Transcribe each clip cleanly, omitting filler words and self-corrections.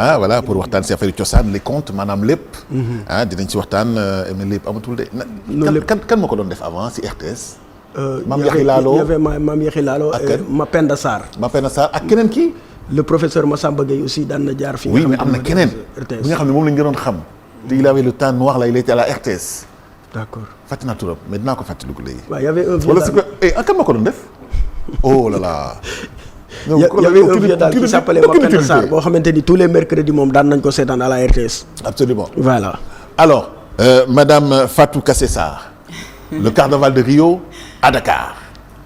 ah voilà pour waxtaan si affaire cosaan les contes maanaam lépp. ah dinañ ci waxtaan mais lépp amatul de. kan moo ko doon def avant si RTS. Mame Yaxi Lalo il y avait Mame Yaxi Lalo et Mapenda Sarr. Mapenda Sarr ak keneen kii. le professeur Massamba Gueye aussi daan na jaar. fi nga oui mais am na keneen. bi nga xam ne moom la ñu gënoon xam. te il avait le teint noir là il était à la RTS. d'accord fàttali naa turam mais dinaa ko fàttaliku léegi. waaw y avait un vieux wala su ko kan moo ko doon def. oh là là. il y avait un vieux daal qui s'appelait Mapenda Sarr boo xamante ni tous les mercredis moom daan nañ ko seetaan à la RTS. absolument voilà. alors madame Fatou Kassé Sarr. le carnaval de Rio à Dakar.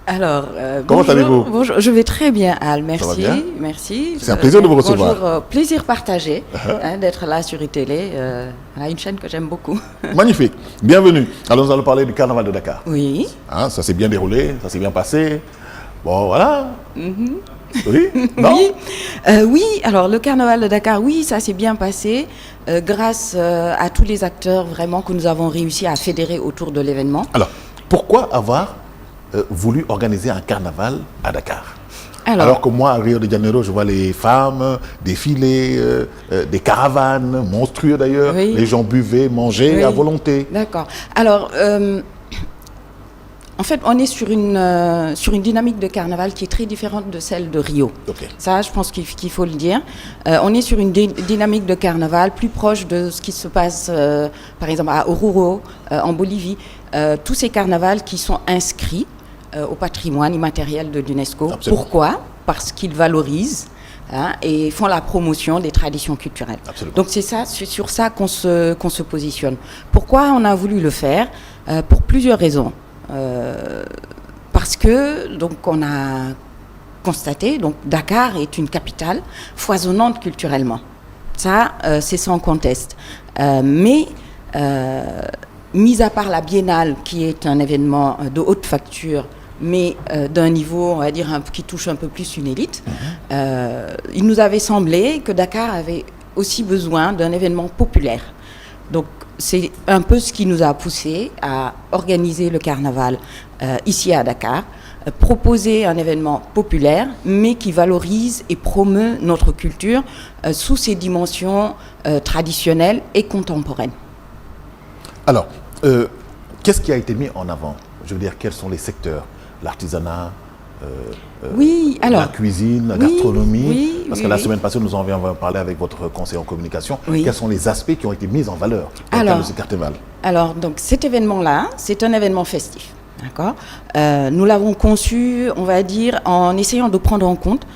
Alors, comment allez-vous? Bonjour, je vais très bien, Al. Merci. Ça va bien? Merci. C'est un plaisir de vous recevoir. Bonjour, plaisir partagé d'être là sur iTélé, une chaîne que j'aime beaucoup. Magnifique. Bienvenue. Alors nous allons parler du carnaval de Dakar. Oui. Ah, ça s'est bien déroulé, ça s'est bien passé. Bon, voilà. Oui. Non? Oui. Oui. Alors le carnaval de Dakar, oui, ça s'est bien passé grâce à tous les acteurs vraiment que nous avons réussi à fédérer autour de l'événement. Alors, pourquoi avoir voulu organiser un carnaval à Dakar? Alors que moi, à Rio de Janeiro, je vois les femmes défiler, des caravanes monstrueuses d'ailleurs. Oui. Les gens buvaient, mangeaient à volonté. D'accord. Alors, en fait, on est sur une dynamique de carnaval qui est très différente de celle de Rio. Okay. Ça, je pense qu'il faut le dire. On est sur une dynamique de carnaval plus proche de ce qui se passe, par exemple, à Oruro, en Bolivie. Tous ces carnavals qui sont inscrits au patrimoine immatériel de l'UNESCO. Absolument. Pourquoi? Parce qu'ils valorisent et font la promotion des traditions culturelles. Absolument. Donc c'est sur ça qu'on se positionne. Pourquoi on a voulu le faire? Pour plusieurs raisons. Parce que donc on a constaté donc Dakar est une capitale foisonnante culturellement. Ça c'est sans conteste. Mais mis à part la Biennale qui est un événement de haute facture mais d'un niveau, on va dire, qui touche un peu plus une élite, il nous avait semblé que Dakar avait aussi besoin d'un événement populaire. Donc, c'est un peu ce qui nous a poussé à organiser le carnaval ici à Dakar, proposer un événement populaire, mais qui valorise et promeut notre culture sous ses dimensions traditionnelles et contemporaines. Alors, qu'est-ce qui a été mis en avant? Je veux dire, quels sont les secteurs? L'artisanat, oui, alors, la cuisine, la gastronomie, parce que la oui. semaine passée, nous en avions parlé avec votre conseiller en communication. Oui. Quels sont les aspects qui ont été mis en valeur dans le cadre de ce carnaval? Alors, donc cet événement-là, c'est un événement festif. D'accord. Nous l'avons conçu, on va dire, en essayant de prendre en compte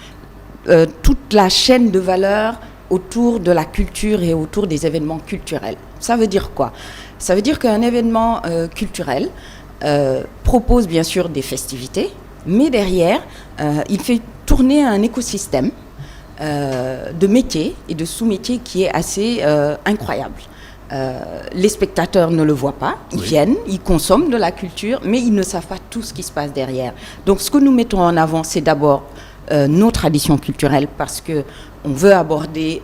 toute la chaîne de valeur autour de la culture et autour des événements culturels. Ça veut dire quoi? Ça veut dire qu'un événement culturel propose bien sûr des festivités, mais derrière, il fait tourner un écosystème de métiers et de sous-métiers qui est assez incroyable. Les spectateurs ne le voient pas, ils viennent, ils consomment de la culture, mais ils ne savent pas tout ce qui se passe derrière. Donc ce que nous mettons en avant, c'est d'abord nos traditions culturelles, parce que on veut aborder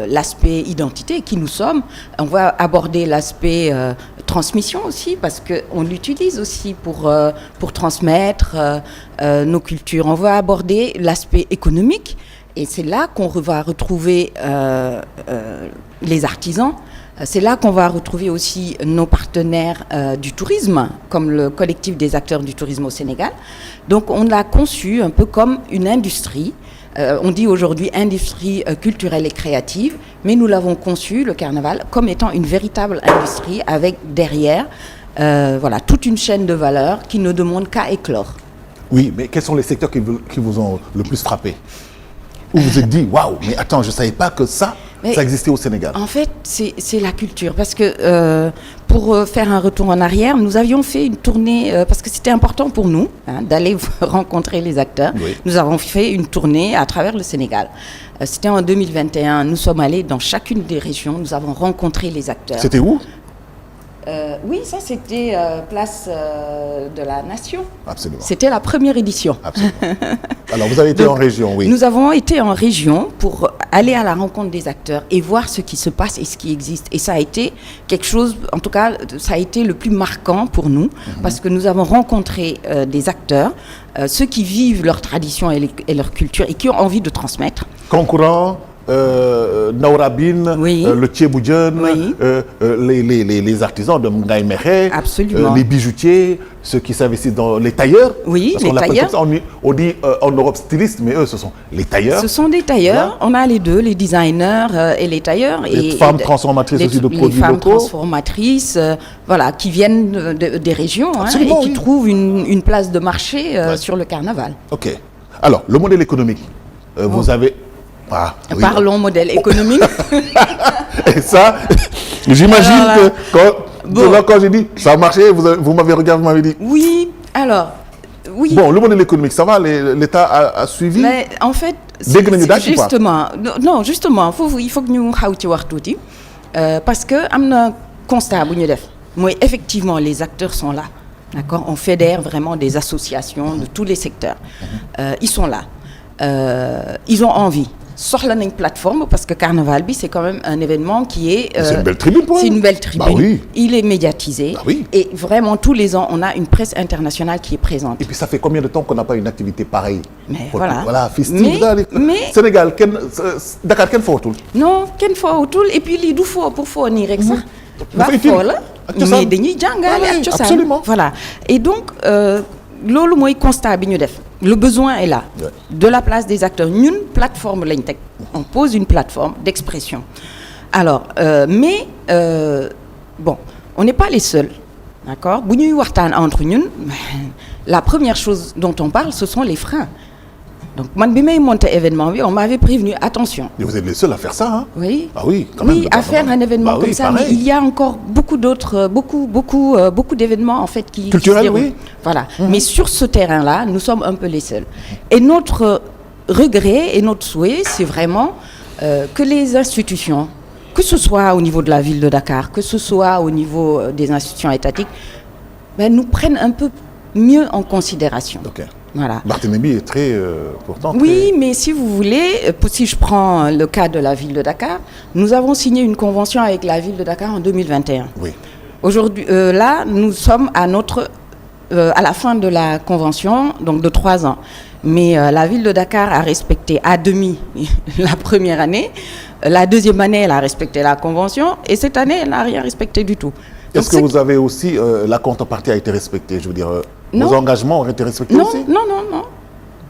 l'aspect identité, qui nous sommes. On va aborder l'aspect transmission aussi, parce qu'on l'utilise aussi pour transmettre nos cultures. On va aborder l'aspect économique, et c'est là qu'on va retrouver les artisans. C'est là qu'on va retrouver aussi nos partenaires du tourisme, comme le collectif des acteurs du tourisme au Sénégal. Donc on l'a conçu un peu comme une industrie. On dit aujourd'hui industrie culturelle et créative, mais nous l'avons conçu, le carnaval, comme étant une véritable industrie avec derrière toute une chaîne de valeur qui ne demande qu'à éclore. Oui, mais quels sont les secteurs qui vous ont le plus frappé? Où vous vous êtes dit, waouh, mais attends, je ne savais pas que ça existait au Sénégal. En fait, c'est la culture. Parce que pour faire un retour en arrière, nous avions fait une tournée, parce que c'était important pour nous d'aller rencontrer les acteurs. Oui. Nous avons fait une tournée à travers le Sénégal. C'était en 2021. Nous sommes allés dans chacune des régions. Nous avons rencontré les acteurs. C'était où? Oui, ça c'était place de la Nation. Absolument. C'était la première édition. Absolument. Alors vous avez été en région, oui. Nous avons été en région pour aller à la rencontre des acteurs et voir ce qui se passe et ce qui existe. Et ça a été quelque chose, en tout cas, ça a été le plus marquant pour nous parce que nous avons rencontré des acteurs, ceux qui vivent leur tradition et leur culture et qui ont envie de transmettre. Concurrents, Naurabine, oui. Le Thieboudjan, oui. Les artisans de Ngaï Mekhe, absolument. Les bijoutiers, ceux qui s'investissent dans les tailleurs. Oui, parce les tailleurs. On dit en Europe stylistes, mais eux, ce sont les tailleurs. Ce sont des tailleurs. Voilà. On a les deux, les designers et les tailleurs. Les femmes transformatrices aussi de produits locaux. Les femmes transformatrices, voilà, qui viennent des régions et qui trouvent une place de marché sur le carnaval. Ok. Alors, le modèle économique, vous avez... Ah, oui. Parlons modèle économique. Et ça, j'imagine que quand j'ai dit ça a marché, vous m'avez regardé, vous m'avez dit. Oui, alors, oui. Bon, le modèle économique, ça va, l'État a suivi. Mais en fait, justement, non, justement, il faut que nous xaw ci parce que am na constat bu ñu def mooy effectivement les acteurs sont là, d'accord. On fédère vraiment des associations de tous les secteurs. Ils sont là, ils ont envie. Soxla nañ plateforme parce que Carnaval bi c'est quand même un événement qui est c'est une belle tribune pour c'est une belle tribune. Bah oui. Il est médiatisé. Bah oui. Et vraiment tous les ans on a une presse internationale qui est présente. Et puis ça fait combien de temps qu'on n'a pas une activité pareille? Mais voilà festive. Mais Sénégal Dakar kenn footul. Non kenn footul et puis lii du foo pour foo nii rek sax. dafa utile la mais dañuy jàngale ak cosaan. Absolument. Voilà et donc loolu mooy constat bi ñu def. Le besoin est là, de la place des acteurs. Une plateforme, on pose une plateforme d'expression. Alors, bon, on n'est pas les seuls, d'accord. Bu ñuy waxtaan entre ñun, la première chose dont on parle, ce sont les freins. Donc, man bi may monter événement, on m'avait prévenu, attention. Et vous êtes les seuls à faire ça, hein? Oui. Ah oui, quand même. Oui, à faire un événement comme ça. Mais il y a encore beaucoup d'autres, beaucoup d'événements en fait qui culturels, oui. Voilà. Mais sur ce terrain-là, nous sommes un peu les seuls. Et notre regret et notre souhait, c'est vraiment que les institutions, que ce soit au niveau de la ville de Dakar, que ce soit au niveau des institutions étatiques, nous prennent un peu mieux en considération. Okay. Voilà. Barthélémy est très pourtant. Oui, mais si vous voulez, si je prends le cas de la ville de Dakar, nous avons signé une convention avec la ville de Dakar en 2021. Oui. Aujourd'hui, là, nous sommes à la fin de la convention, donc de 3 ans. Mais la ville de Dakar a respecté à demi la première année. La deuxième année, elle a respecté la convention. Et cette année, elle n'a rien respecté du tout. Est-ce que vous avez aussi, la contrepartie a été respectée? Je veux dire, vos engagements ont été respectés aussi? Non.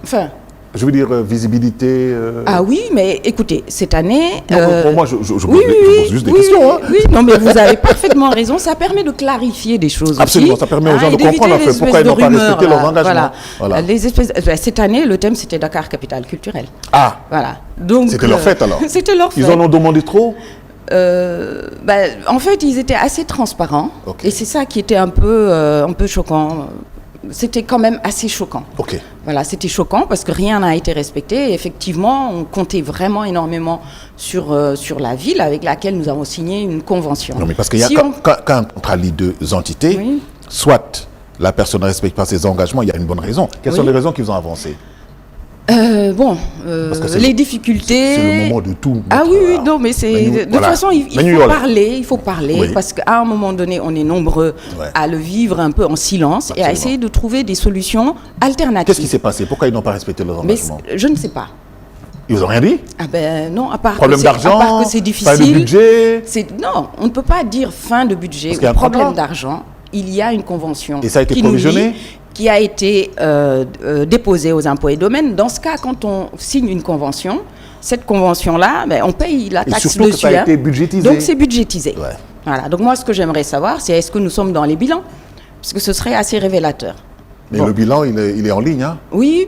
Enfin... Je veux dire, visibilité... Ah oui, mais écoutez, cette année... pour moi, je pose juste des questions. Hein. Oui, non, mais vous avez parfaitement raison. Ça permet de clarifier des choses. Absolument, aussi, ça permet aux gens de comprendre pourquoi ils n'ont pas respecté leurs engagements. Voilà. Cette année, le thème, c'était Dakar, capitale culturelle. Ah, voilà. Donc, c'était leur fête alors? C'était leur fête. Ils en ont demandé trop? En fait, ils étaient assez transparents. Okay. Et c'est ça qui était un peu choquant. C'était quand même assez choquant. Okay. Voilà, c'était choquant parce que rien n'a été respecté. Et effectivement, on comptait vraiment énormément sur la ville avec laquelle nous avons signé une convention. Non, mais parce qu'il y a quand un contrat lie deux entités, oui. Soit la personne ne respecte pas ses engagements, il y a une bonne raison. Quelles sont les raisons qui vous ont avancé? Les difficultés... C'est le moment de tout. Ah oui, non, mais c'est... De toute façon, il faut parler, oui. Parce qu'à un moment donné, on est nombreux à le vivre un peu en silence. Absolument. Et à essayer de trouver des solutions alternatives. Qu'est-ce qui s'est passé? Pourquoi ils n'ont pas respecté leurs engagements? Je ne sais pas. Ils n'ont rien dit? Ah ben non, à part problème d'argent, à part que c'est difficile. Fin de budget. Non, on ne peut pas dire fin de budget ou problème d'argent. Il y a une convention. Et ça a été provisionné? Qui a été déposée aux impôts et domaines. Dans ce cas, quand on signe une convention, cette convention-là, on paye la taxe dessus. Et surtout que ça a été budgétisé. Donc c'est budgétisé. Ouais. Voilà. Donc moi, ce que j'aimerais savoir, c'est est-ce que nous sommes dans les bilans? Parce que ce serait assez révélateur. Mais le bilan, il est en ligne, hein? Oui,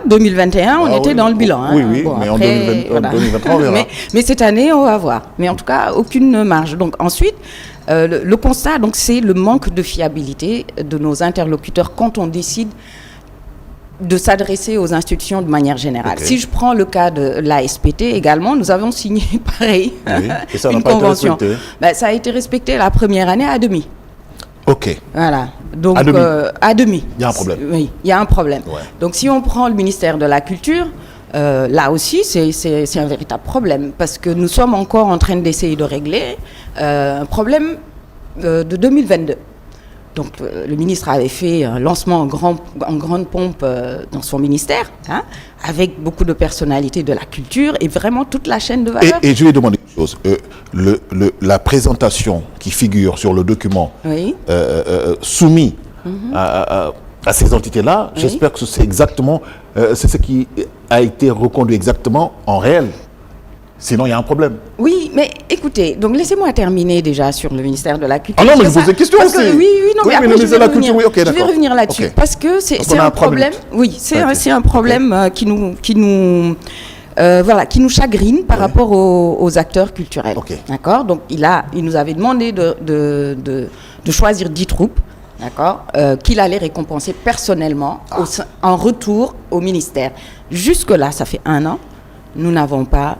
2021, on était dans le bilan. Hein. Oui, mais après, en 2023, on verra. Mais cette année, on va voir. Mais en tout cas, aucune marge. Donc ensuite, le constat, donc, c'est le manque de fiabilité de nos interlocuteurs quand on décide de s'adresser aux institutions de manière générale. Okay. Si je prends le cas de l'ASPT également, nous avons signé pareil et ça une convention. Ça a été respecté la première année à demi. Ok. Voilà. Donc, à demi. Il y a un problème. Oui, il y a un problème. Ouais. Donc si on prend le ministère de la Culture, là aussi c'est un véritable problème parce que nous sommes encore en train d'essayer de régler un problème de 2022. Donc le ministre avait fait un lancement en grande pompe dans son ministère, avec beaucoup de personnalités de la culture et vraiment toute la chaîne de valeur. Et je vais demander une chose. La présentation qui figure sur le document soumis à ces entités-là, j'espère que c'est exactement, c'est ce qui a été reconduit exactement en réel. Sinon, il y a un problème. Oui, mais écoutez, donc laissez-moi terminer déjà sur le ministère de la Culture. Ah non, mais je vous pose des questions aussi. Oui, non, mais après, je vais revenir là-dessus. Okay. Parce que c'est un problème. Oui, c'est un problème qui nous chagrine par rapport aux acteurs culturels. Okay. D'accord. Donc, il nous avait demandé de choisir 10 troupes. D'accord, qu'il allait récompenser personnellement en retour au ministère. Jusque-là, ça fait 1 an, nous n'avons pas...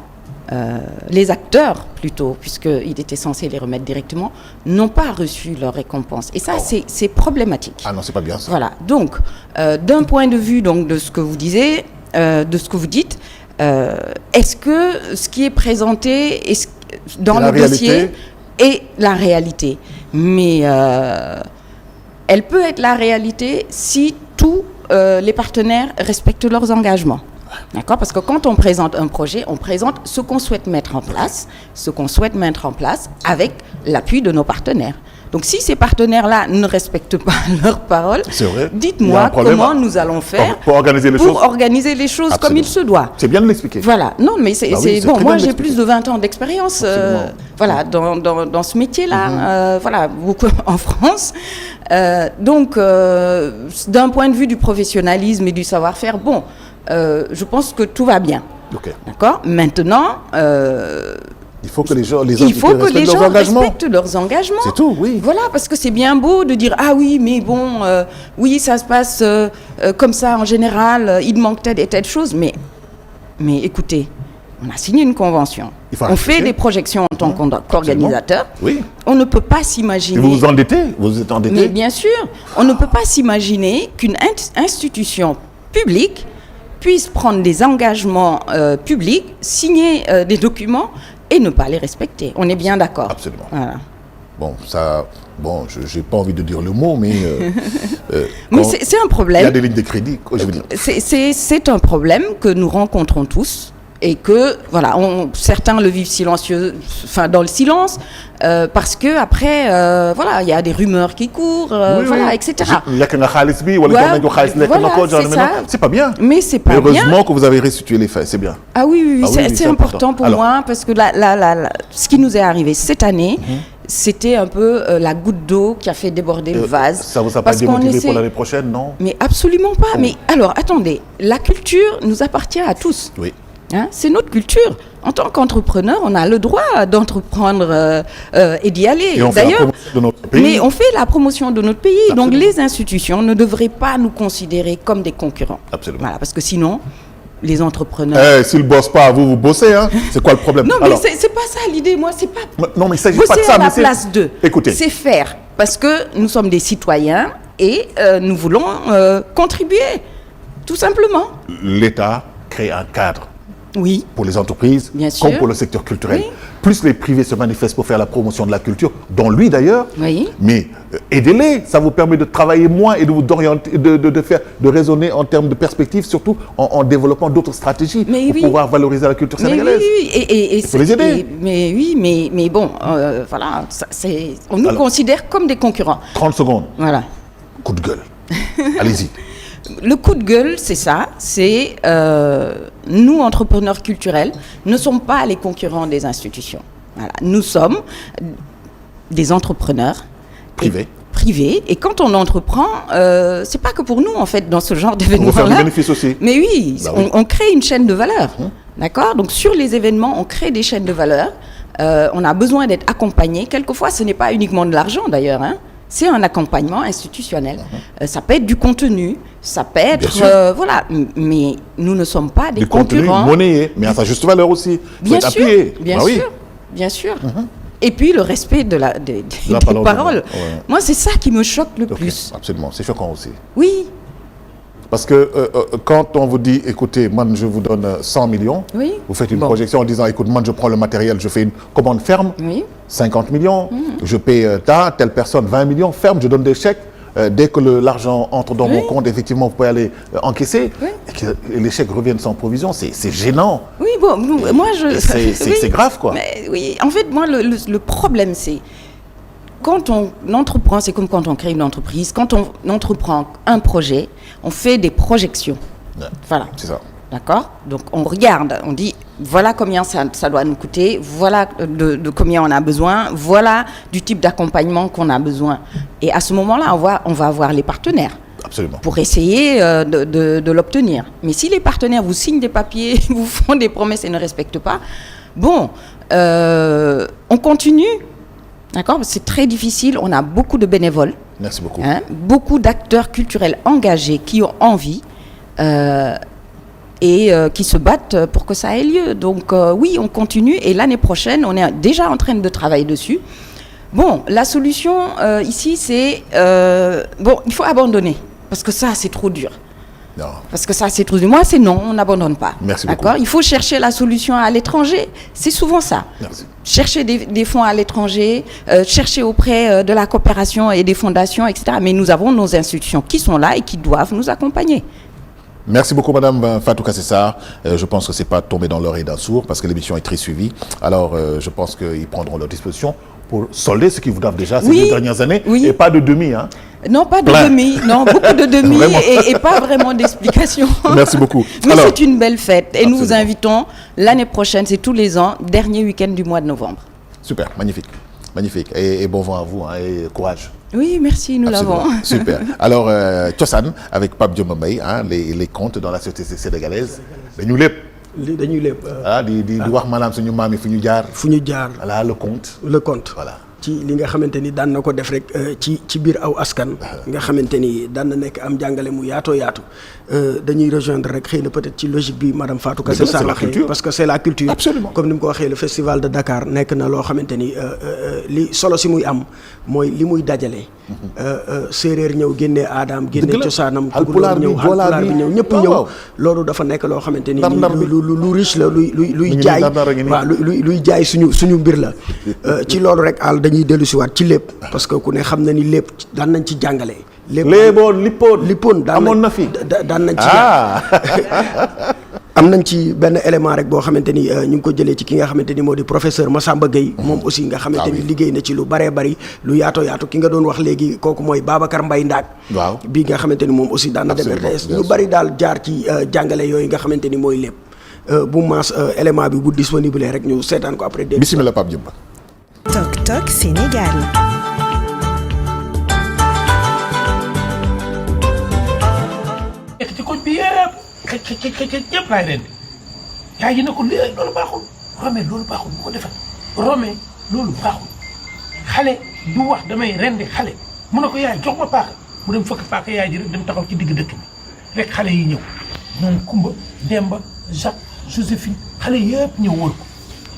les acteurs, plutôt, puisqu'il était censé les remettre directement, n'ont pas reçu leur récompense. Et ça, c'est problématique. Ah non, c'est pas bien ça. Voilà. Donc, d'un point de vue donc, de ce que vous disiez, de ce que vous dites, est-ce que ce qui est présenté dans le dossier est la réalité? Mais elle peut être la réalité si tous les partenaires respectent leurs engagements. D'accord? Parce que quand on présente un projet, on présente ce qu'on souhaite mettre en place, avec l'appui de nos partenaires. Donc si ces partenaires-là ne respectent pas leurs paroles, dites-moi comment nous allons faire pour organiser les choses comme il se doit. C'est bien de l'expliquer. Voilà. Non, mais moi j'ai plus de 20 ans d'expérience dans ce métier-là, beaucoup en France. Donc d'un point de vue du professionnalisme et du savoir-faire, je pense que tout va bien. Okay. D'accord. Maintenant, il faut que les gens respectent leurs engagements. C'est tout, oui. Voilà, parce que c'est bien beau de dire ah oui, mais bon, oui, ça se passe comme ça en général. Il manque telle et telle chose, mais écoutez, on a signé une convention. On fait des projections en tant qu'organisateur. Oui. On ne peut pas s'imaginer. Et vous vous endettez, vous êtes endetté. Mais bien sûr, on ne peut pas s'imaginer qu'une institution publique puisse prendre des engagements publics, signer des documents et ne pas les respecter. On est bien d'accord. Absolument. Voilà. J'ai pas envie de dire le mot, mais... mais c'est un problème. Il y a des lignes de crédit, je veux dire. C'est un problème que nous rencontrons tous. Et que, certains le vivent dans le silence, parce que après, il y a des rumeurs qui courent, etc. C'est pas bien. Mais c'est pas bien. Heureusement que vous avez restitué les faits, c'est bien. Ah oui, c'est important pour moi, parce que ce qui nous est arrivé cette année, c'était un peu la goutte d'eau qui a fait déborder le vase. Ça vous a pas démotivé pour l'année prochaine, non? Mais absolument pas. Mais alors, attendez, la culture nous appartient à tous. Oui. C'est notre culture. En tant qu'entrepreneur, on a le droit d'entreprendre et d'y aller. Et on fait la promotion de notre pays. Mais on fait la promotion de notre pays. Absolument. Donc les institutions ne devraient pas nous considérer comme des concurrents. Absolument. Voilà, parce que sinon, les entrepreneurs... s'ils ne bossent pas, vous bossez, hein. C'est quoi le problème? Non, mais c'est pas ça l'idée. Moi, c'est pas... Non, mais il s'agit bosser pas de ça. à la place d'eux. Écoutez. C'est faire. Parce que nous sommes des citoyens et nous voulons contribuer. Tout simplement. L'État crée un cadre. Oui. Pour les entreprises, comme pour le secteur culturel. Oui. Plus les privés se manifestent pour faire la promotion de la culture, dont lui d'ailleurs. Oui. Mais aidez-les, ça vous permet de travailler moins et de vous d'orienter, de raisonner en termes de perspective, surtout en développant d'autres stratégies pour pouvoir valoriser la culture sénégalaise. Oui, et pour les aider. Mais bon, on nous considère comme des concurrents. 30 secondes. Voilà. Coup de gueule. Allez-y. Le coup de gueule, c'est ça. C'est nous, entrepreneurs culturels, ne sommes pas les concurrents des institutions. Voilà. Nous sommes des entrepreneurs privés. Et quand on entreprend, c'est pas que pour nous, en fait, dans ce genre d'événements-là. On va faire du bénéfice aussi. Mais oui, on crée une chaîne de valeur. D'accord? Donc, sur les événements, on crée des chaînes de valeur. On a besoin d'être accompagné. Quelquefois, ce n'est pas uniquement de l'argent, d'ailleurs. c'est un accompagnement institutionnel. Ça peut être du contenu, ça peut être... voilà, mais nous ne sommes pas des concurrents. Du contenu monnayé, mais à sa juste valeur aussi. Bien sûr, bien sûr. Et puis le respect des paroles. Moi, c'est ça qui me choque le plus. Absolument, c'est choquant aussi. Oui. Parce que quand on vous dit, écoutez, moi je vous donne 100 millions, vous faites une projection en disant, écoute, moi je prends le matériel, je fais une commande ferme, 50 millions, je paye telle personne 20 millions, ferme, je donne des chèques. Dès que l'argent entre dans mon compte, effectivement, vous pouvez aller encaisser. Et que les chèques reviennent sans provision, c'est gênant. Oui, bon, moi je... C'est grave, quoi. Mais, oui, en fait, moi, le problème, c'est... Quand on entreprend, c'est comme quand on crée une entreprise. Quand on entreprend un projet, on fait des projections. Voilà. C'est ça. D'accord ? Donc, on regarde, on dit, voilà combien ça doit nous coûter, voilà de combien on a besoin, voilà du type d'accompagnement qu'on a besoin. Et à ce moment-là, on va avoir les partenaires. Absolument. Pour essayer de l'obtenir. Mais si les partenaires vous signent des papiers, vous font des promesses et ne respectent pas, bon, on continue. D'accord ? C'est très difficile. On a beaucoup de bénévoles. Merci beaucoup. Beaucoup d'acteurs culturels engagés qui ont envie et qui se battent pour que ça ait lieu. Donc oui, on continue. Et l'année prochaine, on est déjà en train de travailler dessus. Bon, la solution ici, c'est... il faut abandonner. Parce que ça, c'est trop dur. Non. Parce que ça, c'est trop dur. Moi, c'est non, on n'abandonne pas. Merci d'accord ? beaucoup. Il faut chercher la solution à l'étranger. C'est souvent ça. Merci. Chercher des fonds à l'étranger, chercher auprès de la coopération et des fondations, etc. Mais nous avons nos institutions qui sont là et qui doivent nous accompagner. Merci beaucoup, Madame Fatou Kassé-Sarr. Je pense que ce n'est pas tombé dans l'oreille d'un sourd parce que l'émission est très suivie. Alors, je pense qu'ils prendront leur disposition pour solder ce qu'ils vous doivent déjà ces 2 dernières années. Et pas de demi, hein. Non, pas de demi. Non, beaucoup de demi et pas vraiment d'explications. Merci beaucoup. Mais alors, c'est une belle fête. Et absolument. Nous vous invitons l'année prochaine, c'est tous les ans, dernier week-end du mois de novembre. Super, magnifique. Magnifique. Et bon vent à vous, hein, et courage. Oui, merci, nous l'avons. Super. Alors, Thiossane, avec Pape Dioma Mbaye, les comptes dans la société sénégalaise, dañu lépp. dañuy lépp. di wax maanaam suñu maam yi fu ñu jaar. Voilà, le compte. Voilà. ci li nga xamante ni daan na ko def rek ci biir aw askan nga xamante ni daan na nekk am jàngale mu yaatoo yaatu dañuy rejoindre rek xëy na peut-être ci logique bi madame Fatou Kassé-Sarr waxee parce que c'est la culture. Absolument. comme ni mu ko waxee le festival de Dakar nekk na loo xamante ni li solo si muy am mooy li muy dajale séeréer ñëw génnee aadaam génnee cosaanam tukulóor ñëw Haalpulaar bi ñëw ñëpp ñëw loolu dafa nekk loo xamante ni lu riche la luy jaay waaw luy jaay suñu mbir la ci loolu rek dañuy dellu si waat ci lépp parce que ku ne xam na ni lépp daan nañ ci jàngale. lippoon amoon na fi daan nañ ci am nañ ci benn élément rek boo xamante ni ñu ngi ko jëlee ci ki nga xamante ni moo di professeur Massamba Gueye moom aussi nga xamante ni liggéey na ci lu baree bari lu yaatoo yaatu ki nga doon wax léegi kooku mooy Babacar Mbaye Ndaak waaw bi nga xamante ni moom aussi daan na dem RTS ñu bari daal jaar ci jàngale yooyu nga xamante ni mooy lépp bu maas élément bi bu disponible rek ñu seetaan ko après bismillah Pape Diop. Toc Toc Sénégal. ci koñ bi yëpp ñëpp laay rendi yaa ngi ne ko loolu baaxul Romé loolu baaxul bu ko defal Romé loolu baaxul xale du wax damay rendi xale mu ne ko yaay jox ma paaka mu dem fëkk paaka yaay ji rek dem taxaw ci digg dëkk bi rek xale yi ñëw ñoom Kumba Demba Jacques Joséphine xale yëpp ñëw wër ko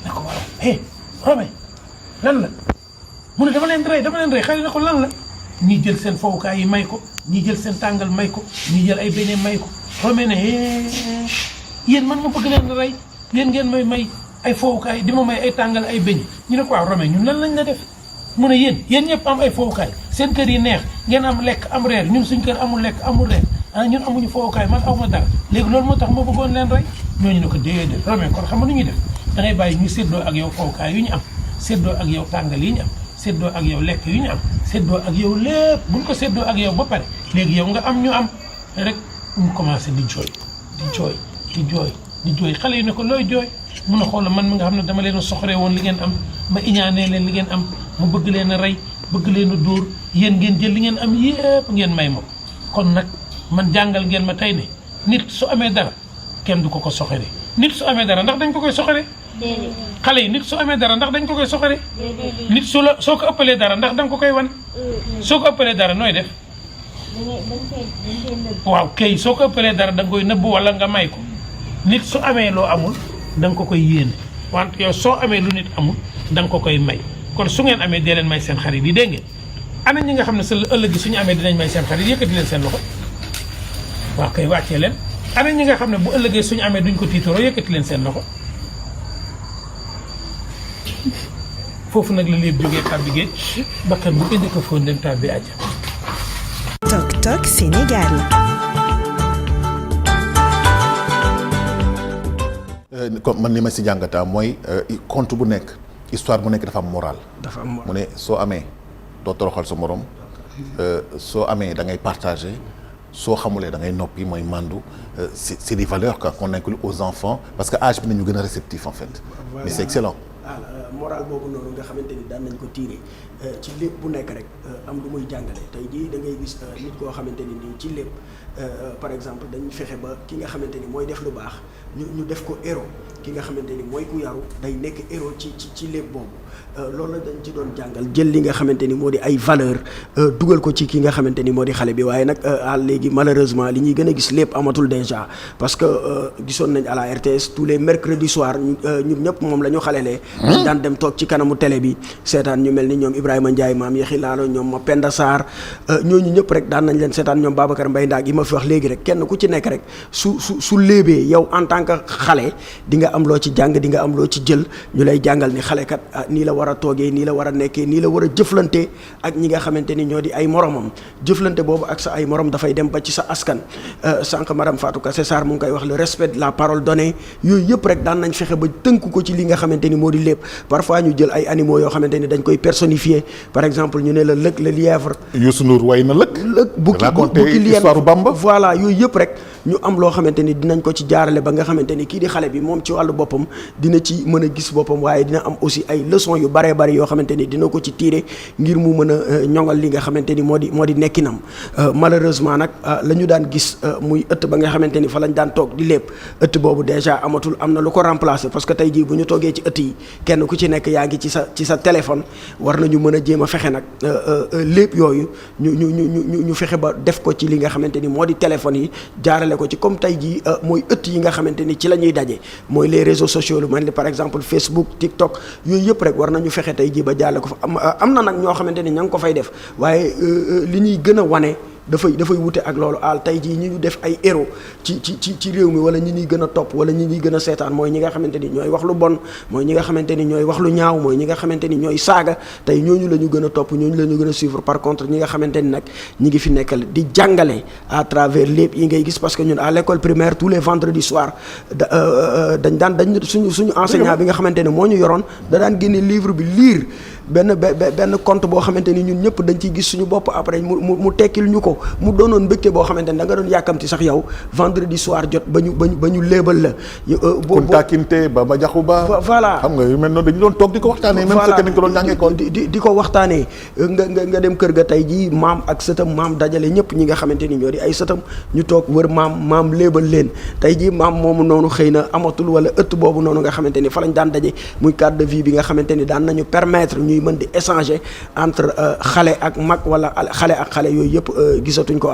ne ko waaw Romé lan la mu ne dama leen rey xale ne ko lan la ñii jël seen fowukaay yi may ko ñii jël seen tàngal may ko ñii jël ay beñe may ko Romé ne yéen man ma bëgg leen rey yéen ngeen may ay fowukaay di ma may ay tàngal ay beñe ñu ne ko waaw Romé ñun lan lañ la def mu ne yéen ñëpp am ay fowukaay seen kër yi neex ngeen am lekk am reer ñun suñ kër amul lekk amul reer ñun amuñu fowukaay man aw ma dara léegi loolu moo tax ma bëggoon leen rey ñooñu ne ko déedéet Romé kon xam nga nu ñuy def da ngay bàyyi ñu séddoo ak yow fowukaay yu ñu am séddoo ak yow tàngal yi ñu am séddoo ak yow lekk yu ñu am séddoo ak yow lépp buñ ko séddoo ak yow ba pare léegi yow nga am ñu am rek mu commencé di jooy xale yi ne ko looy jooy mun a xool man mi nga xam ne dama leen a soxoree woon li ngeen am ma iñaanee leen li ngeen am mu bëgg leen a rey bëgg leen a dóor yéen ngeen jël li ngeen am yépp ngeen may ma kon nag man jàngal ngeen ma tey ne nit su amee dara kenn du ko soxoree nit su amee dara ndax dañ ko koy soxoree xale yi nit su amee dara ndax dañ ko koy soxore nit soo ko ëppalee dara ndax danga ko koy wan soo ko ëppalee dara nooy def waaw kay soo ko ëppalee dara da nga koy nëbb wala nga may ko nit su amee loo amul da nga ko koy yéene wante yow soo amee lu nit amul da nga ko koy may kon su ngeen amee dee leen may seen xarit yi dégg ngeen ana ñi nga xam ne sa ëllëg gi suñu amee dinañ may seen xarit yëkkati leen seen loxo waaw kay wàccee leen ana ñi nga xam ne bu ëllëgee suñu amee duñ ko tiitaroo yëkkati leen seen loxo foofu nag la lépp jógee tàbbi géej bakkan bu indi ko foon dem tàbbi àjja. Tok Tok Sénégal. comme man li ma si jàngataa mooy conte bu nekk histoire bu nekk dafa am moral. dafa am moral mu ne soo amee doo toroxal sa morom soo amee da ngay partager soo xamulee da ngay noppi mooy mandu c'est des valeurs quoi qu'on inclut aux enfants parce que âge bi nañu gën a réceptif en fait. Voilà. Mais c'est excellent. moral boobu noonu nga xamante ni daan nañ ko tiire ci lépp bu nekk rek am lu muy jàngale tey jii da ngay gis nit koo xamante ni nii ci lépp par exemple dañu fexe ba ki nga xamante ni mooy def lu baax ñu def ko héros ki nga xamante ni mooy ku yaru day nekk héros ci lépp boobu loolu la dañ ci doon jàngal jël li nga xamante ni moo di ay valeur dugal ko ci ki nga xamante ni moo di xale bi waaye nag léegi malheureusement li ñuy gën a gis lépp amatul déjà parce que gisoon nañ à la RTS tous les mercredis soir ñun ñëpp moom la ñu xalelee dañ daan dem toog ci kanamu télé bi seetaan ñu mel ni ñoom Ibrahima Ndiaye maam Yaxi Laalo ñoom Mapenda Sarr ñooñu ñëpp rek daan nañ leen seetaan ñoom Babacar Mbaye Ndaak yi ma fi wax léegi rek kenn ku ci nekk rek su léebee yow en tant que xale di nga am loo ci jàng di nga am loo ci jël ñu lay jàngal ni xale kat nii la war a toogee nii la war a nekkee nii la war a jëflante ak ñi nga xamante ni ñoo di ay moromam jëflante boobu ak sa ay morom dafay dem ba ci sa askan sànq madame Fatou Kassé Sarr mu ngi koy wax le respect de la parole donnée yooyu yëpp rek daan nañ fexe ba tënk ko ci li nga xamante ni moo di lépp parfois ñu jël ay animaux yoo xamante ni dañ koy personnifier par exemple ñu ne la lëg le lièvre. Youssou Ndour way na lëg. bukki histoire Bamba. voilà yooyu yëpp rek ñu am loo xamante ni dinañ ko ci jaarale ba nga xamante ni kii di xale bi moom ci wàllu boppam dina ci mën a gis boppam waaye dina am aussi ay leçons yu baree bari yoo xamante ni dina ko ci tirer ngir mu mën a ñoŋal li nga xamante ni moo di nekkinam malheureusement nag la ñu daan gis muy ëtt ba nga xamante ni fa lañ daan toog di lépp ëtt boobu déjà amatul am na lu ko remplacer parce que tey jii bu ñu toogee ci ëtt yi kenn ku ci nekk yaa ngi ci sa téléphone war nañu mën a jéem a fexe nag lépp yooyu ñu fexe ba def ko ci li nga xamante ni moo di téléphone yi jaarale ko ci comme tey jii mooy ëtt yi nga xamante ni ci la ñuy daje mooy les réseaux sociaux lu mel ni par exemple Facebook TikTok yooyu yëpp rek war nañu fexe tey jii ba jaarale ko fa am na nag ñoo xamante ni ña ngi ko fay def waaye li ñuy gën a wane dafay wute ak loolu tey jii ñi ñu def ay héros ci réew mi wala ñi ñuy gën a topp wala ñi ñuy gën a seetaan mooy ñi nga xamante ni ñooy wax lu bon mooy ñi nga xamante ni ñooy wax lu ñaaw mooy ñi nga xamante ni ñooy saaga tey ñooñu la ñu gën a topp ñooñu la ñu gën a suivre par contre ñi nga xamante ni nag ñi ngi fi nekkal di jàngale à travers lépp yi ngay gis parce que ñun à l'école primaire tous les vendredis soirs dañ suñu enseignant bi nga xamante ni moo ñu yoroon da daan génne livre bi lire benn conte boo xamante ni ñun ñëpp dañ ciy gis suñu bopp après mu tekkil ñu ko mu doonoon mbégte boo xamante ni da nga doon yàkkamti sax yow vendredi soir jot ba ñu léebal la. Kunta Kinte Baba Jaxu Ba. voilà xam nga yu mel noonu dañu doon toog di ko waxtaanee. même fekkee dañ ko doon jàngee kon di ko waxtaanee nga dem kër ga tey jii maam ak sëtam maam dajale ñëpp ñi nga xamante ni ñoo di ay sëtam ñu toog wër maam léebal leen tey jii maam moomu noonu xëy na amatul wala ëtt boobu noonu nga xamante ni fa lañ daan daje muy cadre de vie bi nga xamante ni daan nañu permettre ñuy mën di échanger entre xale ak mag wala xale ak xale yooyu yëpp gisatuñ ko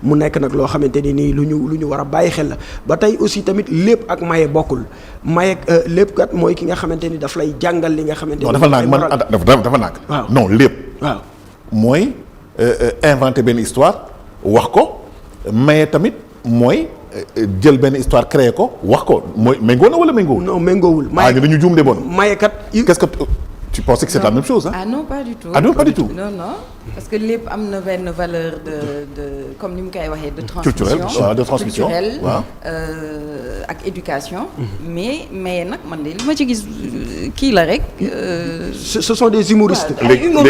mu nekk nag loo xamante ni nii lu ñu war a bàyyi xel la ba tey aussi tamit lépp ak maye bokkul maye lépp kat mooy ki nga xamante ni daf lay jàngal li nga xamante ni. non dafa naag waaw non lépp. waaw mooy inventer benn histoire wax ko maye tamit mooy jël benn histoire créer ko wax ko mooy méngoo na wala méngoowul. non méngoowul. maye dañu juum de bon. maye kat qu'est-ce que tu pensais que c'est la même chose ah non pas du tout. ah non pas du tout. non parce que lépp am na benn valeur de comme ni mu koy waxee de transmission culturelle waaw ak éducation. mais nag man de li ma ci gis kii la rek. ce sont des humoristes. humour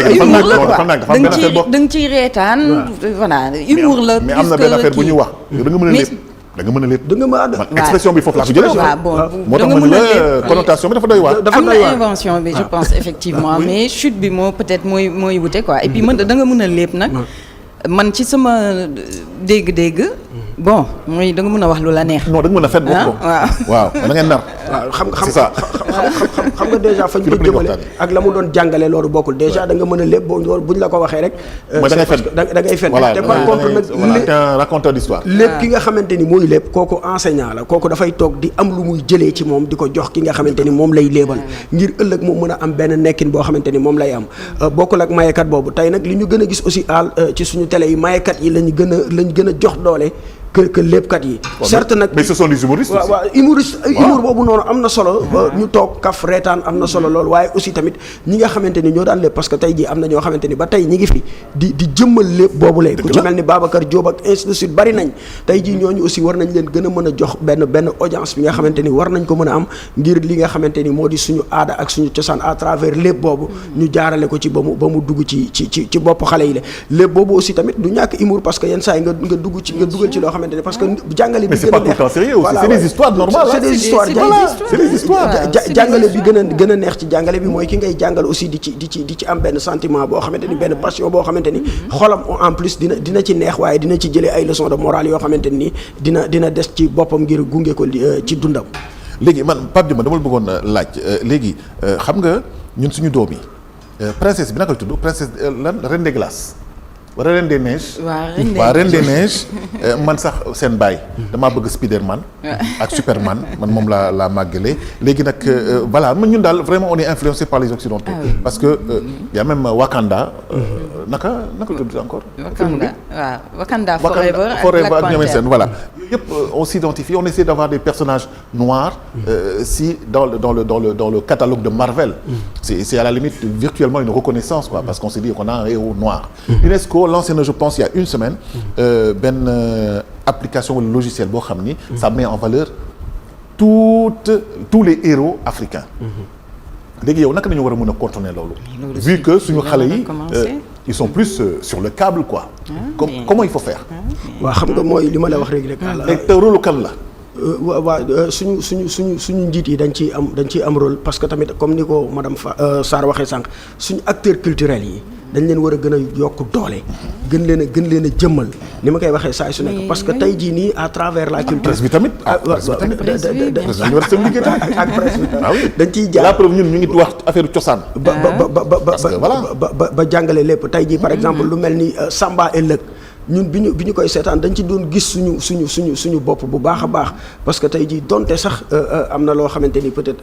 la quoi da nga ciy reetaan. voilà humour la. mais am na benn affaire bu ñuy wax. da nga mën a lépp. da nga mën a lépp da nga mën a expression bi foofu laa ko jëlee. moo tax ma ne la connotation bi dafa doy waar. am na invention bi je pense effectivement mais chute bi moo peut-être mooy wute quoi et puis mën da nga mën a lépp nag man ci sama dégg-dégg bon mooy da nga mën a wax lu la neex. non da nga mën a fet bokk ko waaw da ngeen nar. waaw xam nga déjà fañ ko jëmale ak la mu doon jàngale loolu bokkul déjà da nga mën a lépp buñ la ko waxee rek da ngay fen te par contre nag raconteur d'histoire lépp ki nga xamante ni mooy lépp kooku enseignant la kooku dafay toog di am lu muy jëlee ci moom di ko jox ki nga xamante ni moom lay léebal ngir ëllëg moom mën a am benn nekkin boo xamante ni moom lay am bokkul ak mayekat boobu tey nag li ñu gën a gis aussi ci suñu télé yi mayekat yi lañ gën a jox doole que léppkat yi. certes nag mais ce sont des humoristes. waaw humour boobu noonu am na solo. ñu toog kaf reetaan am na solo lool waaye aussi tamit ñi nga xamante ni ñoo daan lépp parce que tey jii am na ñoo xamante ni ba tey ñi ngi fi di jëmmal lépp boobu lay ku ci mel ni Babacar Diop ak ainsi de suite bari nañ tey jii ñooñu aussi war nañ leen gën a mën a jox benn audience bi nga xamante ni war nañ ko mën a am ngir li nga xamante ni moo di suñu aada ak suñu cosaan à travers lépp boobu ñu jaarale ko ci ba mu dugg ci bopp xale yi la lépp boobu aussi tamit du ñàkk humour parce que yenn saa yi nga dugal ci loo xam parce que jàngale bi gën a neex mais c'est pas tout le temps sérieux aussi c'est des histoires normales c'est des histoires jàngale bi gën a neex ci jàngale bi mooy ki ngay jàngal aussi di ci am benn sentiment boo xamante ni benn passion boo xamante ni xolam en plus dina ci neex waaye dina ci jëlee ay leçons de morale yoo xamante ni dina des ci boppam ngir gunge ko ci dundam. léegi man Pape Demba dama la bëggoon laaj léegi xam nga ñun suñu doom yi princesse bi naka la tudd princesse lan Reine des Glaces. wala Reine des Neiges. waaw Reine des Neiges man sax seen baay. damaa bëgg Spiderman. ak Superman man moom laa màggalee. léegi nag voilà man ñun daal vraiment on est influencé par les occidentaux. parce que y a même Wakanda. naka tudd encore. Wakanda Forever ak ñoom seen voilà. yëpp on s'identifie on essaie d'avoir des personnages noirs. si dans le catalogue de Marvel. c'est à la limite virtuellement une reconnaissance quoi parce qu'on s'est dit qu'on a un héros noir. UNESCO lancé na je pense il y a une semaine benn application wala logiciel boo xam ni ça met en valeur tous les héros africains léegi yow naka nañu war a mën a contourner loolu vu que suñu xale yi ils sont plus sur le câble quoi comment il faut faire waaw xam nga mooy li ma la wax rek te rôle kan la waaw suñu njiit yi dañ ciy am rôle parce que tamit comme ni ko madame Sarr waxee sànq suñu acteurs culturels yi dañ leen war a gën a yokk doole gën leen a jëmmal ni ma koy waxee saa su nekk parce que tey jii nii à travers la culture. presse bi tamit ak presse bi dañ ciy jaar la preuve ñun ñu ngi wax affaire cosaan. ba jàngale lépp tey jii par exemple lu mel ni Samba et Lëg ñun bi ñu koy seetaan dañ ci doon gis suñu bopp bu baax a baax parce que tey jii donte sax am na loo xamante ni peut-être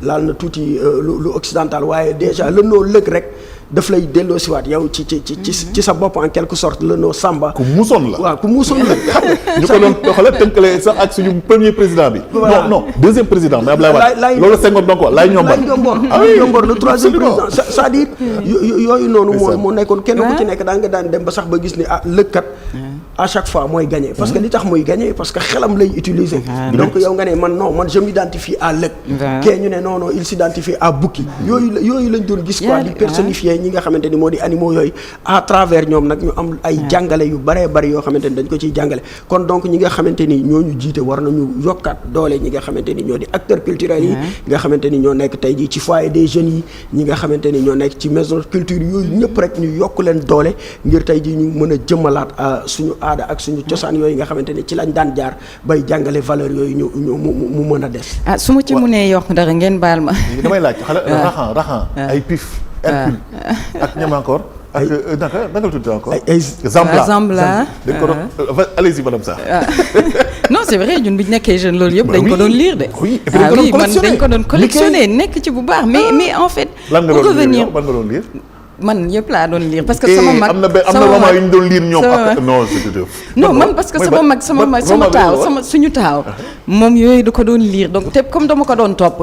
laal na tuuti lu occidental waaye déjà le noo Lëg rek daf lay delloo siwaat yow ci sa bopp en quelque sorte le noo Samba. ku muusoon la waaw ku muusoon la xam nga. ñu ko doon doxalee tënkale sax ak suñu premier président bi. non deuxième président mais Ablaye Wade. loolu Senghor donc Laye Ñombor. Laye Ñombor le troisième président c'est-à-dire yooyu noonu moo nekkoon kenn ku ci nekk daan dem ba sax ba gis ni lëkkat à chaque fois mooy gagné parce que li tax muy gagné parce que xelam lay utiliser donc yow nga ne man je m'identifie à lëg kee ñu ne non il s'identifie à bukki yooyu lañ doon gis quoi di personnifier ñi nga xamante ni moo di animaux yooyu à travers ñoom nag ñu am ay jàngale yu baree bari yoo xamante ni dañ ko ciy jàngale kon donc ñi nga xamante ni ñoo ñu jiite war nañu yokkaat doole ñi nga xamante ni ñoo di acteurs culturels yi nga xamante ni ñoo nekk tey jii ci foyer des jeunes yi ñi nga xamante ni ñoo nekk ci maison culture yooyu ñëpp rek ñu yokk leen doole ngir tey jii ñu mën a jëmmalaat suñu aada ak suñu cosaan yooyu nga xamante ni ci lañ daan jaar bay jàngale valeur yooyu mu mën a des. su ma ci mënee yokk dara ngeen baal ma. damay laaj raxan ay pif. Hercule ak ñoom encore. ak naka la tudd encore. ay Zambla. dañ ko doon allez-y madame Sarr. non c'est vrai ñun bi ñu nekkee jeune loolu yëpp dañ ko doon lire de. oui man dañ ko doon collectionner nekk ci bu baax mais en fait. lan nga doon lire ban nga doon lire. man yëpp laa doon lire parce que sama mag am na roman yu ñu doon lire ñoom ak non man parce que sama taaw suñu taaw moom yooyu da ko doon lire donc te comme dama ko doon topp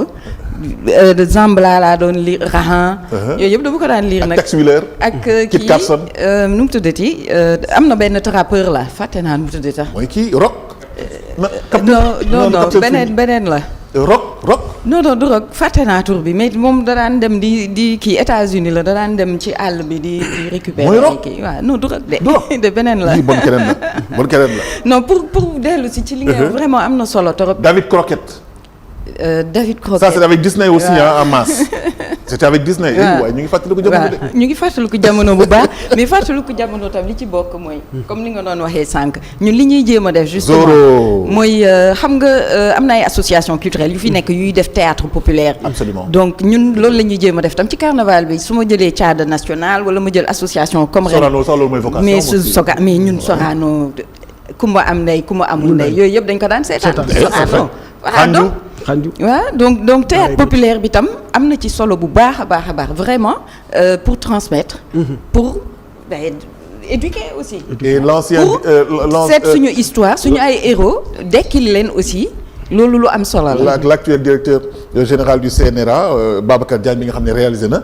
Zambla laa doon lire Rahan yooyu yëpp dama ko daan lire nag Tex Willer ak kii nu mu tuddati am na benn trappeur la fàtte naa nu mu tuddati sax mooy kii Rock non beneen la Rock non du Rock fàtte naa tur bi mais moom da daan dem di kii États-Unis la da daan dem ci àll bi di récupérer. mooy Rock kii waaw non du Rock de beneen la. bon keneen la. non pour dellu ci li nga vraiment am na solo trop. David Crockett. David Croquette. Ça c'est avec Disney aussi en masse. C'était avec Disney. waaye ñu ngi fàttaliku jamono de. ñu ngi fàttaliku jamono bu baax mais fàttaliku jamono tam li ci bokk mooy. comme ni nga doon waxee sànq ñun li ñuy jéem a def. justement mooy xam nga am na ay association culturelle yu fi nekk yuy def théâtre populaire. Absolument. donc ñun loolu la ñuy jéem a def tam ci carnaval bi su ma jëlee Thiada national wala ma jël association comme ren. Sorano sax loolu mooy vocation. mais ñun Sorano kumba am ndey kumba amul ndey yooyu yëpp dañ ko daan seetaan. Sorano voilà donc. waaw donc théâtre populaire bi tam am na ci solo bu baax a baax vraiment pour transmettre. pour éduquer aussi. et l'ancien pour seet suñu histoire suñu ay héros dekkil leen aussi loolu lu am solo la. l'actuel directeur général du CNRA Babacar Diagne bi nga xam ne réalisé na.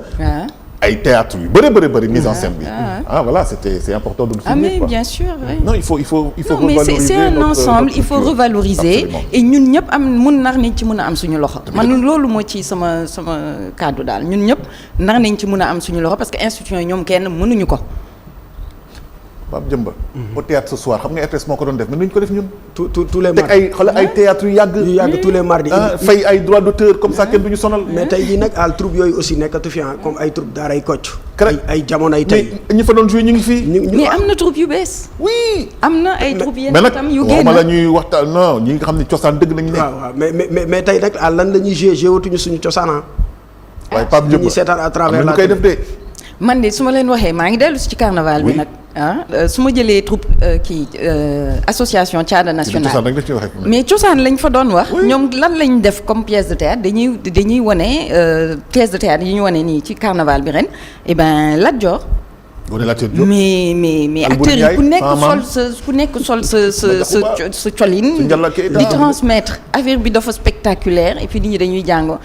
ay théâtre yu bëri mise en scène bi. Voilà c'est important de le souligner. Mais bien sûr. Oui. Non il faut non, revaloriser. Mais c'est un ensemble il faut revaloriser. Absolument. Et ñun ñëpp nar nañ ci mën a am suñu loxo. man loolu moo ci sama kàddu daal ñun ñëpp nar nañ ci mën a am suñu loxo parce que institution yi ñoom kenn mënuñu ko. Pape Demba. au théâtre ce soir xam nga RTS moo ko doon def mais nuñ ko def ñun. tous les mardis teg ay théâtre yu yàgg. tous les mardis. fay ay droits d'auteur comme ça kenn duñu sonal. mais tey jii nag al troupe yooyu aussi nekkatu fi comme ay troupe daaray Kocc. ay jamonoy tey. mais ñi fa doon joué ñu ngi fii. mais am na troupe yu bees. oui am na ay troupe yenn itam yu génn. mais nag la ñuy waxtaan non ñi nga xam ne cosaan dëgg nañu ne. waaw mais tey nag lan la ñuy joué watuñu suñu cosaan waaye Pape Demba ñi seetaan à travers la koy def de. man de su ma leen waxee maa ngi dellu si ci carnaval bi nag. su ma jëlee troupe association Thiada nationale mais cosaan lañ fa doon wax. ñoom lan lañ def comme pièce de théâtre dañuy wane pièce de théâtre yi ñu wane nii ci carnaval bi ren et ben Lat Dior. mais acteurs yi ku nekk sol sa colin di transmettre affaire bi dafa spectaculaire et puis nit ñi dañuy jàng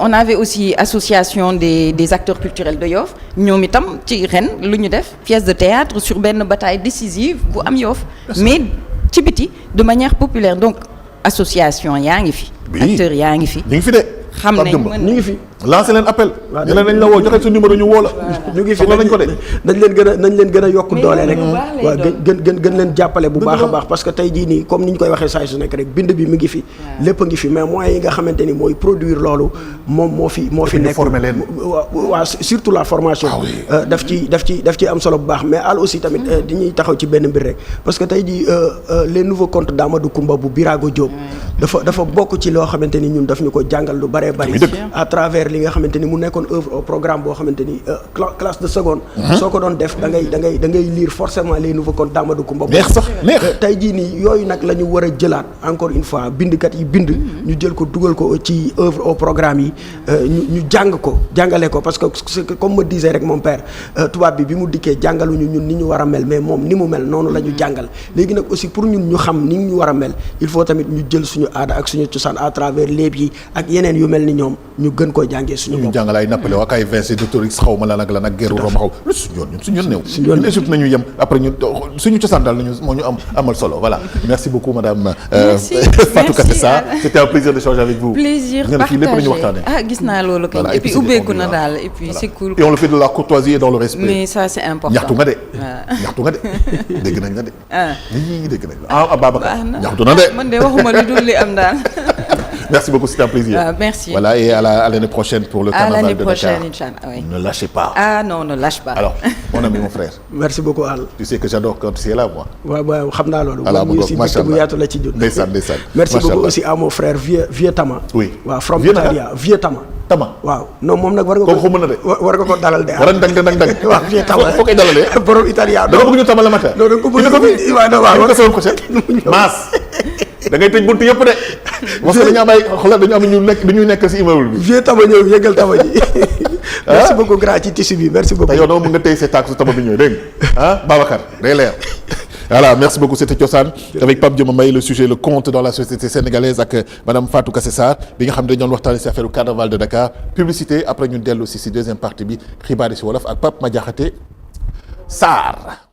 on avait aussi association des acteurs culturels de Yoff ñoom itam ci ren lu ñu def pièce de théâtre sur benn bataille décisive bu am Yoff mais ci biti de manière populaire donc association yaa ngi fi acteurs yaa ngi fi ñu ngi fi de xam nañ ñu ngi fi lancé leen appel. ñu ne nañ la woo joxe su numéro ñu woo la. ñu ngi fi nañ ko de. nañ leen gën a yokk doole rek. waaw gën leen jàppale bu baax a baax parce que tey jii nii comme ni ñu koy waxee saa su nekk rek bind bi mi ngi fi. lépp a ngi fi mais moyens yi nga xamante ni mooy produire loolu moom moo fi nekk. former leen. waaw surtout la formation. daf ci am solo bu baax mais al aussi tamit dañuy taxaw ci benn mbir rek parce que tey jii les nouveaux contes d'Amadou Koumba bu Birago Diop. dafa bokk ci loo xamante ni ñun daf ñu ko jàngal lu bëree bëri. à travers li nga xamante ni mu nekkoon œuvre au programme boo xamante ni classe de seconde. soo ko doon def da ngay lire forcément les nouveaux contes d'Amadou Koumba. neex tey jii nii yooyu nag la ñu war a jëlaat encore une fois bindkat yi bind. ñu jël ko dugal ko ci œuvre au programme yi ñu jàngale ko parce que comme me disait rek mon père tubaab bi mu dikkee jàngaluñu ñun ni ñu war a mel mais moom ni mu mel noonu la ñu jàngal léegi nag aussi pour ñun ñu xam ni ñu war a mel il faut tamit ñu jël suñu aada ak suñu cosaan à travers léeb yi ak yeneen yu mel ni ñoom ñu gën koo jàngee suñu bopp. ñu jàngal ay nappale ak ay Vincent de Torix xaw ma lan ak lan ak guerre Roma xaw lu suñu yoon néew. ñun Égypte nañu yem après ñu suñu cosaan daal moo ñu amal solo voilà. merci beaucoup madame Fatou Katessa c'était un plaisir d'échanger avec vous. plaisir partagé gis naa loolu kay. et puis ubbeeku na daal et puis c'est cool. et on le fait de la courtoisie et dans le respect. mais ça c'est important ñaxtu nga de dégg nañ nga de. ñii dégg nañ la Babacar ñaxtu na de. man de waxuma lu dul li am daal. Merci beaucoup, c'était un plaisir. Merci. Voilà, et à l'année prochaine pour le carnaval de Dakar. À l'année prochaine, Inch'Allah. Oui. Ne lâchez pas. Ah non, ne lâche pas. Alors, mon ami, mon frère. Merci beaucoup, Al. Tu sais que j'adore quand tu es là, moi. waaw xam naa loolu. voilà aussi bu yaatu la ci jot. ndeysaan. merci beaucoup aussi à mon frère Vieux Tama. oui waaw from Italia Vieux Tama. waaw non moom nag war nga ko. kooku mën na de. war nga ko dalal de. war a dang. waaw Vieux Tama foo koy dalalee. borom Italia. da nga bëgg ñu Tama la matin. non da nga ko bëgg waaw ko semaine prochaine. Maas. da ngay tëj buntu yëpp de. parce que dañu am ay xoolal dañu am ñu nekk ci immeuble bi. Vieux Tama ñëw yëgal Tama ji. merci beaucoup grand ci tissu bi merci beaucoup. te yow dama mën nga tey sa taak su Tama bi ñëw dégg nga Babacar day leer. Voilà, merci beaucoup, c'était Thiossane avec Pape Dioma Mbaye, le sujet le conte dans la société sénégalaise ak madame Fatou Kassé bi nga xam ne dañu doon waxtaanee ci affaire du carnaval de Dakar publicité après ñu dellu ci deuxième partie bi xibaar yi ci wolof ak Pape Madiakhaté Sarr.